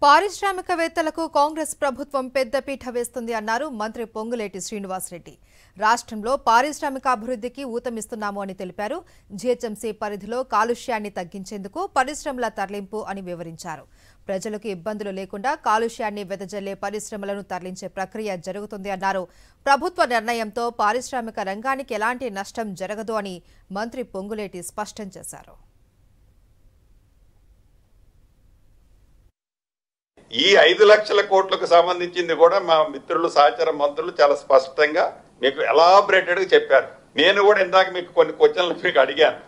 పారిశ్రామికవేత్తలకు కాంగ్రెస్ ప్రభుత్వం పెద్దపీట వేస్తుంది అన్నారు మంత్రి పొంగులేటి శ్రీనివాసరెడ్డి. రాష్ట్రంలో పారిశ్రామికాభివృద్ధికి ఊతమిస్తున్నాము అని తెలిపారు. జీహెచ్ఎంసీ పరిధిలో కాలుష్యాన్ని తగ్గించేందుకు పరిశ్రమల తరలింపు అని వివరించారు. ప్రజలకు ఇబ్బందులు లేకుండా కాలుష్యాన్ని వెదజల్లే పరిశ్రమలను తరలించే ప్రక్రియ జరుగుతుంది అన్నారు. ప్రభుత్వ నిర్ణయంతో పారిశ్రామిక రంగానికి ఎలాంటి నష్టం జరగదు అని మంత్రి పొంగులేటి స్పష్టం చేశారు. ఈ 5 లక్షల కోట్లకు సంబంధించింది కూడా మా మిత్రులు సహచర మంత్రులు చాలా స్పష్టంగా మీకు ఎలాబరేటెడ్గా చెప్పారు. నేను కూడా ఇందాక మీకు కొన్ని క్వశ్చన్లు మీకు అడిగాను.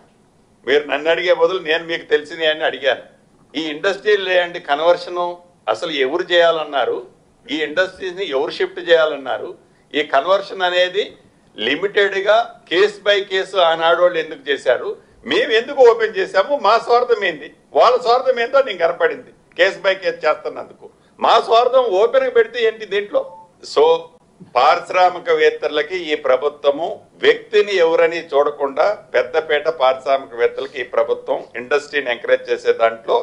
మీరు నన్ను అడిగే బదులు నేను మీకు తెలిసినవి అని అడిగాను. ఈ ఇండస్ట్రియల్ ల్యాండ్ కన్వర్షను అసలు ఎవరు చేయాలన్నారు, ఈ ఇండస్ట్రీస్ని ఎవరు షిఫ్ట్ చేయాలన్నారు, ఈ కన్వర్షన్ అనేది లిమిటెడ్గా కేసు బై కేసు ఆనాడు వాళ్ళు ఎందుకు చేశారు, మేము ఎందుకు ఓపెన్ చేశాము, మా స్వార్థం ఏంది, వాళ్ళ స్వార్థం ఏందో నేను కనపడింది. కేసు బై కేసు చేస్తున్నందుకు మా స్వార్థం ఓపెన్ పెడితే ఏంటి దీంట్లో? సో పారిశ్రామికవేత్తలకి ఈ ప్రభుత్వము వ్యక్తిని ఎవరని చూడకుండా పెద్దపేట పారిశ్రామికవేత్తలకి ఈ ప్రభుత్వం ఇండస్ట్రీని ఎంకరేజ్ చేసే దాంట్లో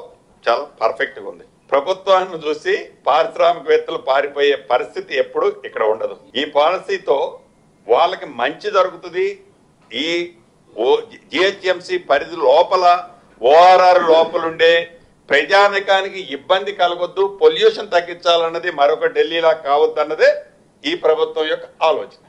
చాలా పర్ఫెక్ట్గా ఉంది. ప్రభుత్వాన్ని చూసి పారిశ్రామికవేత్తలు పారిపోయే పరిస్థితి ఎప్పుడు ఇక్కడ ఉండదు. ఈ పాలసీతో వాళ్ళకి మంచి జరుగుతుంది. ఈ జిహెచ్ఎంసీ పరిధి లోపల ఓఆర్ఆర్ లోపలుండే ప్రజానికానికి ఇబ్బంది కలగొద్దు, పొల్యూషన్ తగ్గించాలన్నది మరొక ఢిల్లీలా కావద్దన్నదే ఈ ప్రభుత్వం యొక్క ఆలోచన.